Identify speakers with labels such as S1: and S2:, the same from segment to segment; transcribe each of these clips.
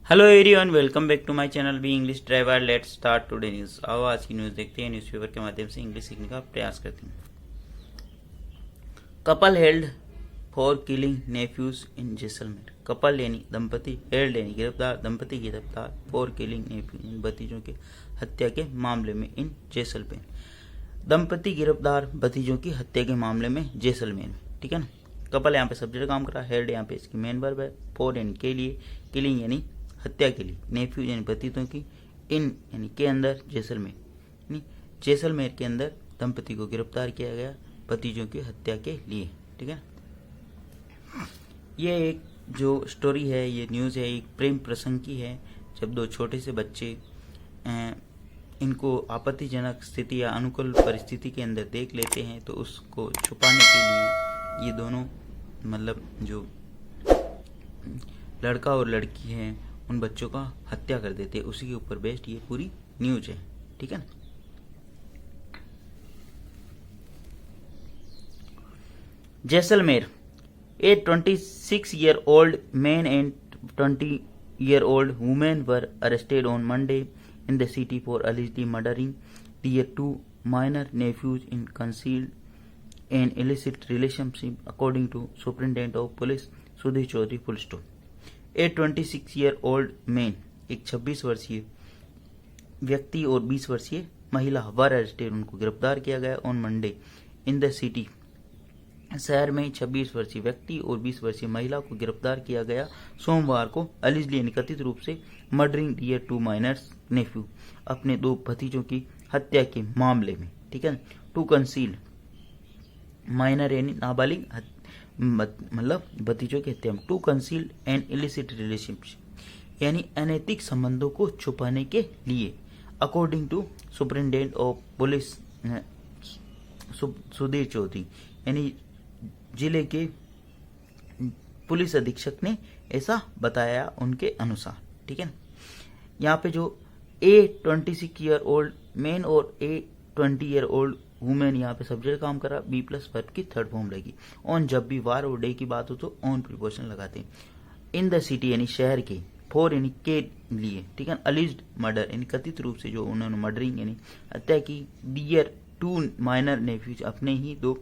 S1: Hello everyone, welcome back to my channel be English driver. Let's start today news. आओ आज की news देखते हैं। न्यूज़पेपर के माध्यम से इंग्लिश सीखने का प्रयास करते हैं। Couple held for killing nephews in Jaisalmer. Couple यानी दंपति, हेल्ड यानी गिरफ्तार, दंपति गिरफ्तार फॉर किलिंग नेफ्यूज इन भतीजों के हत्या के मामले में इन जैसलमेर। दंपति गिरफ्तार भतीजों की हत्या के मामले में जैसलमेर में। ठीक है ना। कपल यहाँ पे सब्जेक्ट काम कर रहा है, हेल्ड यहाँ पे इसकी मेन वर्ब है, फॉर यानी के लिए, किलिंग यानी हत्या के लिए, नेफ्यू यानी भतीजों की, इन यानी के अंदर, जैसलमेर यानी जैसलमेर के अंदर दंपति को गिरफ्तार किया गया भतीजों की हत्या के लिए। ठीक है। ये एक जो स्टोरी है, ये न्यूज़ है, एक प्रेम प्रसंग की है। जब दो छोटे से बच्चे इनको आपत्तिजनक स्थिति या अनुकूल परिस्थिति के अंदर देख लेते हैं तो उसको छुपाने के लिए ये दोनों, मतलब जो लड़का और लड़की हैं, उन बच्चों का हत्या कर देते हैं। उसी के ऊपर बेस्ड ये पूरी न्यूज है। ठीक है ना। जैसलमेर, ए 26-year-old man and 20-year-old woman were arrested on Monday in the city for allegedly murdering their two minor nephews in concealed and illicit relationship, according to Superintendent of Police Sudhir Chaudhary. Full stop. A 26-year-old man, एक 26 वर्षीय व्यक्ति और 20 वर्षीय महिला were arrested, उनको गिरफ्तार किया गया on Monday in the city. शहर में 26 वर्षीय व्यक्ति और 20 वर्षीय महिला को गिरफ्तार किया गया सोमवार को अलिजली कथित रूप से murdering their to miners Neiphiu, अपने दो भतीजों की हत्या के मामले में। ठीक है। टू कंसील, माइनर यानी नाबालिग, मतलब भतीजों की हत्या में। To conceal and illicit relationship यानी अनैतिक संबंधों को छुपाने के लिए, according to superintendent of police Sudhir Chaudhary, यानी जिले के पुलिस अधीक्षक ने ऐसा बताया उनके अनुसार। ठीक है। यहाँ पे जो ए 26-year-old मैन और ए 20-year-old वुमेन, यहाँ पे सब्जेक्ट काम करा, बी प्लस वर्ब की थर्ड फॉर्म लगेगी। ऑन जब भी वार और डे की बात हो तो ऑन प्रीपोजिशन लगाते हैं। इन द सिटी यानी शहर के, फॉर यानी के लिए। ठीक है। अलिज्ड मर्डर यानी कथित रूप से जो उन्होंने मर्डरिंग यानी हत्या की, डियर टू माइनर नेफ्यूज, अपने ही दो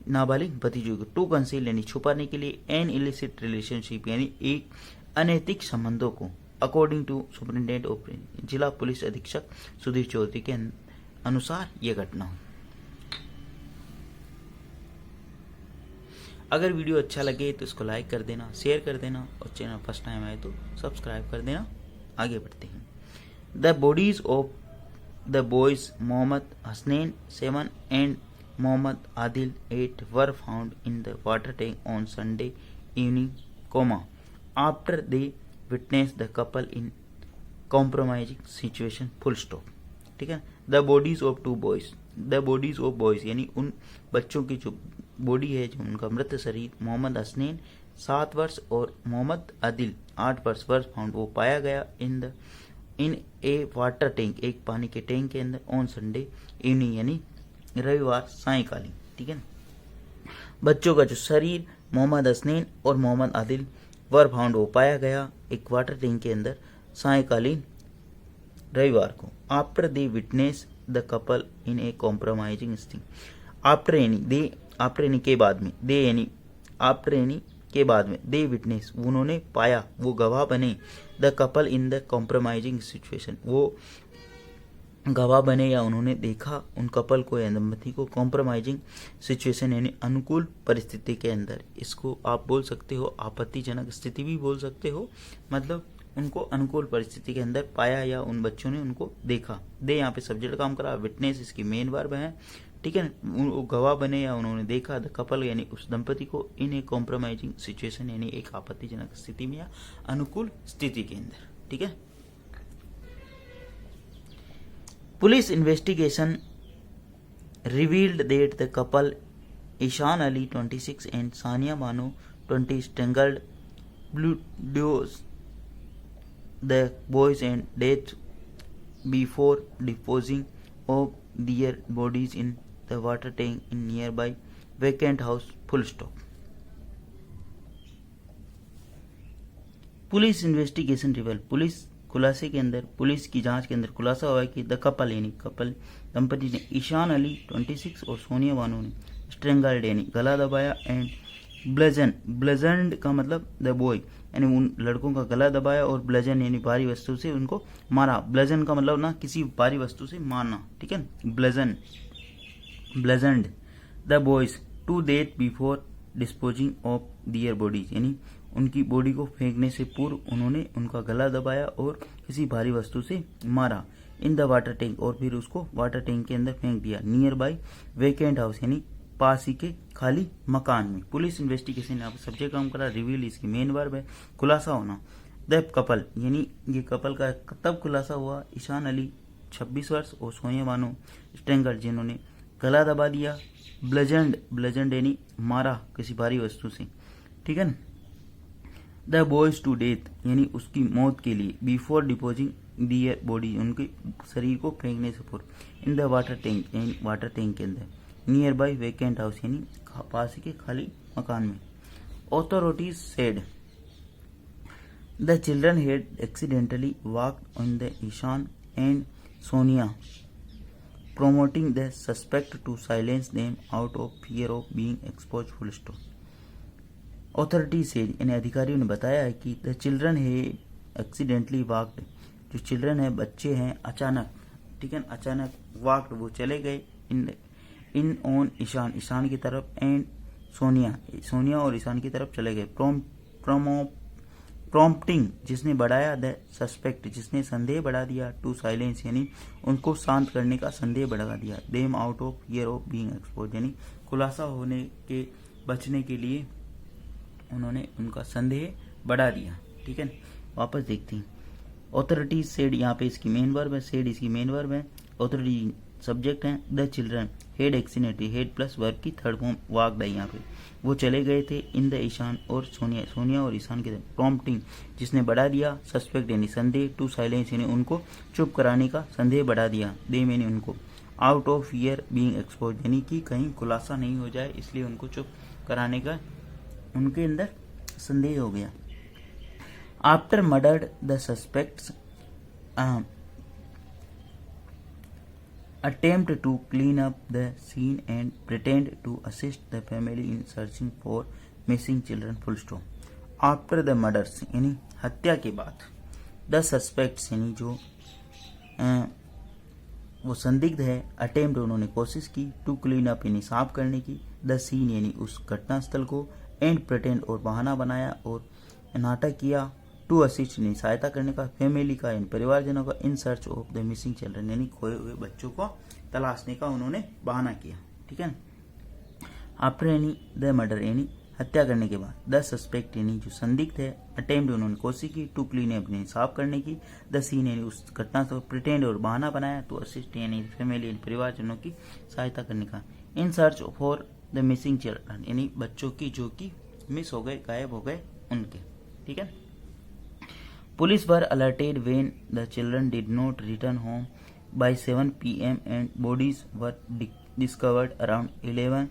S1: नाबालिग भतीजों को। टू कंसील यानी छुपाने के लिए, एन इलिसिट रिलेशनशिप यानी एक अनैतिक संबंधों को, अकॉर्डिंग टू सुपरिटेंडेंट ऑफ जिला पुलिस अधीक्षक सुधीर चौधरी के अनुसार यह घटना हुई। अगर वीडियो अच्छा लगे तो इसको लाइक कर देना, शेयर कर देना, और चैनल फर्स्ट टाइम आए तो सब्सक्राइब कर देना। आगे बढ़ते हैं। The bodies of the boys Mohammad Hasnain 7 and Mohammad Adil 8 were found in the water tank on Sunday evening, after they witness the couple in compromising situation. Full stop. ठीक है। The bodies of two boys, the bodies of boys यानी उन बच्चों की जो body है, जो उनका मृत शरीर, मोहम्मद हसनैन 7 वर्ष और मोहम्मद आदिल 8 वर्ष फाउंड, वो पाया गया इन ए वाटर टैंक, एक पानी के टैंक के अंदर, ऑन संडे इवनिंग यानी रविवार सायंकालीन। ठीक है। बच्चों का जो शरीर मोहम्मद हसनैन और मोहम्मद आदिल वर फाउंड, वो पाया गया एक वाटर टैंक के अंदर सायंकालीन रविवार को। After they witness the couple in a compromising something. After यानी दे, आफ्टर यानी के बाद में, दे यानी आफ्टर यानी के बाद में, दे विटनेस उन्होंने पाया, वो गवाह बने, the couple in the compromising situation, वो गवाह बने या उन्होंने देखा उन कपल को या दंपति को कॉम्प्रोमाइजिंग सिचुएशन यानी अनुकूल परिस्थिति के अंदर। इसको आप बोल सकते हो आपत्तिजनक स्थिति भी बोल सकते हो, मतलब उनको अनुकूल परिस्थिति के अंदर पाया या उन बच्चों ने उनको देखा। दे यहाँ पे सब्जेक्ट काम करा, विटनेस इसकी मेन वर्ब है। ठीक है। वो गवाह बने या उन्होंने देखा, द कपल यानी उस दंपति को, इन ए कॉम्प्रोमाइजिंग सिचुएशन यानी एक आपत्तिजनक स्थिति में या अनुकूल स्थिति के अंदर। ठीक है। Police investigation revealed that the couple Ishan Ali 26 and Sania Bano 20 strangled the boys and death before disposing of their bodies in the water tank in nearby vacant house. Full stop. Police investigation reveal, police खुलासे के अंदर, police की जांच के अंदर खुलासा हुआ है कि द कपल यानी कपल दंपति ने ईशान अली 26 और सोनिया बानो ने स्ट्रेंगल्ड यानी गला दबाया एंड ब्लजन्ड का मतलब द बॉय यानी उन लड़कों का गला दबाया और ब्लजन यानी भारी वस्तु से उनको मारा। ब्लजन का मतलब ना किसी भारी वस्तु से मारना, ठीक है। Bludgeoned the boys to death before disposing of their bodies यानी उनकी बॉडी को फेंकने से पूर्व उन्होंने उनका गला दबाया और किसी भारी वस्तु से मारा। इन द वाटर टैंक और फिर उसको वाटर टैंक के अंदर फेंक दिया। नियर बाय वेकेंट हाउस यानी पास ही के खाली मकान में। पुलिस इन्वेस्टिगेशन यहाँ पर सब्जेक्ट काम करा। रिवील इसकी मेन वर्ब है। खुलासा होना द कपल यानी ये कपल का तब खुलासा हुआ ईशान अली 26 वर्ष और सोनिया बानो स्ट्रेंगल जिन्होंने गला दबा दिया। ब्लजन्ड यानी मारा किसी भारी वस्तु से, ठीक है। द बॉयज टू डेथ यानी उसकी मौत के लिए। बिफोर डिपोजिंग दियर बॉडी उनके शरीर को फेंकने से पूर्व। इन द वाटर टैंक यानी वाटर टैंक के अंदर। नियर बाय वेकेंट हाउस यानी पास के खाली मकान में। Authorities said the children had accidentally walked on the Ishan and Sonia promoting the suspect to silence them out of fear of being exposed full stop. Authority said यानी अधिकारियों ने बताया है कि the children है accidentally walked जो चिल्ड्रन है बच्चे हैं अचानक, ठीक है, अचानक walked वो चले गए इन ऑन ईशान की तरफ एंड सोनिया और ईशान की तरफ चले गए। प्रॉम्प्टिंग जिसने बढ़ाया द सस्पेक्ट जिसने संदेह बढ़ा दिया टू साइलेंस यानी उनको शांत करने का संदेह बढ़ा दिया। Them out of fear of being expose यानी खुलासा होने के बचने के लिए उन्होंने उनका संदेह बढ़ा दिया, ठीक है। वापस देखते हैं। ऑथोरिटीज सेड यहाँ पे इसकी मेन वर्ब है। सेड इसकी मेन वर्ब है। ऑथोरिटी सब्जेक्ट है। The children had auxiliary had plus verb की थर्ड फॉर्म वाक्ड है यहाँ पे। वो चले गए थे इन द ईशान और सोनिया और ईशान के। प्रॉम्प्टिंग जिसने बढ़ा दिया सस्पेक्ट यानी संदेह टू साइलेंस यानी उनको चुप कराने का संदेह बढ़ा दिया। दे यानी उनको out of fear being expose यानी कि कहीं खुलासा नहीं हो जाए इसलिए उनको चुप कराने का उनके अंदर संदेह हो गया। After murdered the suspects attempt to clean up the scene and pretend to assist the family in searching for missing children full stop. After the murders यानी हत्या के बाद the suspects यानी जो वो संदिग्ध है अटेम्प्ट उन्होंने कोशिश की टू क्लीन अप यानी साफ करने की द सीन यानी उस घटनास्थल को एंड प्रिटेंड और बहाना बनाया और नाटक किया टू असिस्ट यानी सहायता करने का फैमिली का यानी परिवारजनों का in search of the missing children यानी खोए हुए बच्चों को तलाशने का उन्होंने बहाना किया, ठीक है। आफ्टर यानी द मर्डर यानी हत्या करने के बाद। द सस्पेक्ट यानी जो संदिग्ध है अटेम्प्ट उन्होंने कोशिश की टू क्लीन अप यानी साफ करने की द सीन यानी उस घटना से प्रिटेंड और बहाना बनाया टू असिस्ट यानी फैमिली यानी परिवारजनों की सहायता करने का in search for the missing children यानी बच्चों की जो कि मिस हो गए गायब हो गए उनके, ठीक है। Police were alerted when the children did not return home by 7 p.m. and bodies were discovered around 11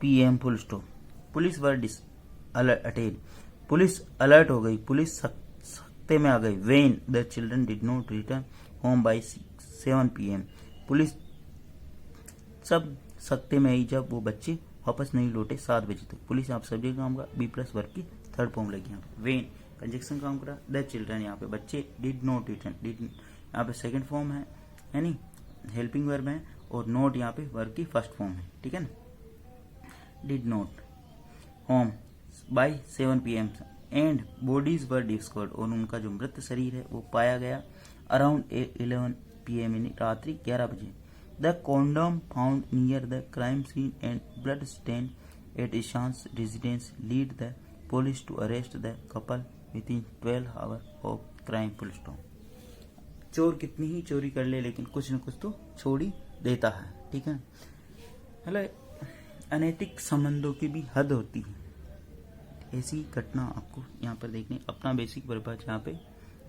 S1: p.m. full stop. Police were alerted. Police alert हो गई, पुलिस सख्ते में आ गई। when the children did not return home by 7 p.m. Police सब सख्ते में आई जब वो बच्चे वापस नहीं लौटे 7 बजे तक। पुलिस आप सब्जेक्ट काम का बी प्लस वर्ग की थर्ड फॉर्म लगी यहाँ पे। when कंजक्शन काम करा द चिल्ड्रन यहाँ पे बच्चे डिड नॉट रिटर्न डिड यहाँ पे सेकंड फॉर्म है यानी हेल्पिंग वर्ब है और नोट यहाँ पे वर्ब की फर्स्ट फॉर्म है, ठीक है ना। Did not home by 7 PM and bodies were discovered और उनका जो मृत शरीर है वो पाया गया अराउंड 11 PM यानी रात्रि 11 बजे। The condom found near the crime scene and blood stain at Ishaan's residence lead the police to arrest the couple within 12 hour of crime full stop. चोर कितनी ही चोरी कर ले लेकिन कुछ न कुछ तो छोड़ ही देता है, ठीक है। हेलो, अनैतिक संबंधों की भी हद होती है। ऐसी घटना आपको यहाँ पर देखने अपना बेसिक पर्पज यहाँ पे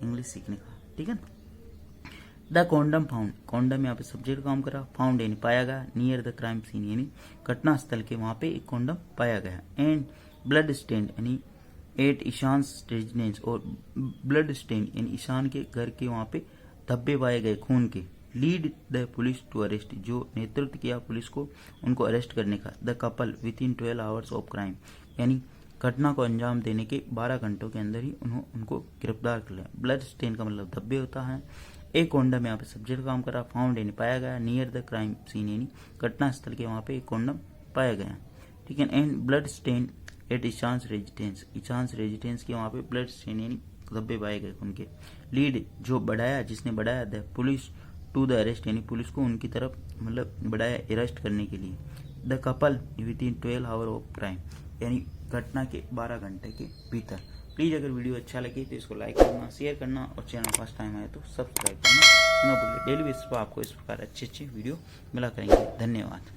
S1: इंग्लिश सीखने का, ठीक है। द कॉन्डम फाउंड कॉन्डम यहाँ पे सब्जेक्ट काम करा। फाउंड यानी पाया गया। नियर द क्राइम सीन यानी घटना स्थल के वहां पे एक कॉन्डम पाया गया। एंड ब्लड स्टेन यानी एट ईशान्स रेजिडेंस और ब्लड स्टेन यानी ईशान के घर के वहाँ पे धब्बे पाए गए खून के। Lead the police to arrest, जो नेतृत्व किया पुलिस को उनको अरेस्ट करने का। The couple within 12 hours of crime, यानी घटना को अंजाम देने के 12 घंटों के अंदर ही उनको गिरफ्तार कर लिया। ब्लड स्टेन का मतलब धब्बे होता है। एक कॉन्डम यहाँ पे सब्जेक्ट काम करा। फाउंड यानी पाया गया। नियर द क्राइम सीन यानी घटना स्थल के वहाँ पे एक कॉन्डम पाया गया, ठीक है। And blood stain at Ishaan's residence, Ishaan's residence के वहाँ पे ब्लड स्टेन यानी धब्बे पाए गए उनके। लीड, जो बढ़ाया, जिसने बढ़ाया the police to the arrest, यानी पुलिस को उनकी तरफ मतलब बढ़ाया अरेस्ट करने के लिए। The couple within 12 hour of crime, यानी घटना के 12 घंटे के भीतर। प्लीज़ अगर वीडियो अच्छा लगे तो इसको लाइक करना, शेयर करना और चैनल फर्स्ट टाइम आए तो सब्सक्राइब करना न भूलिए। डेली बेसिस पर आपको इस प्रकार अच्छे वीडियो मिला करेंगे। धन्यवाद।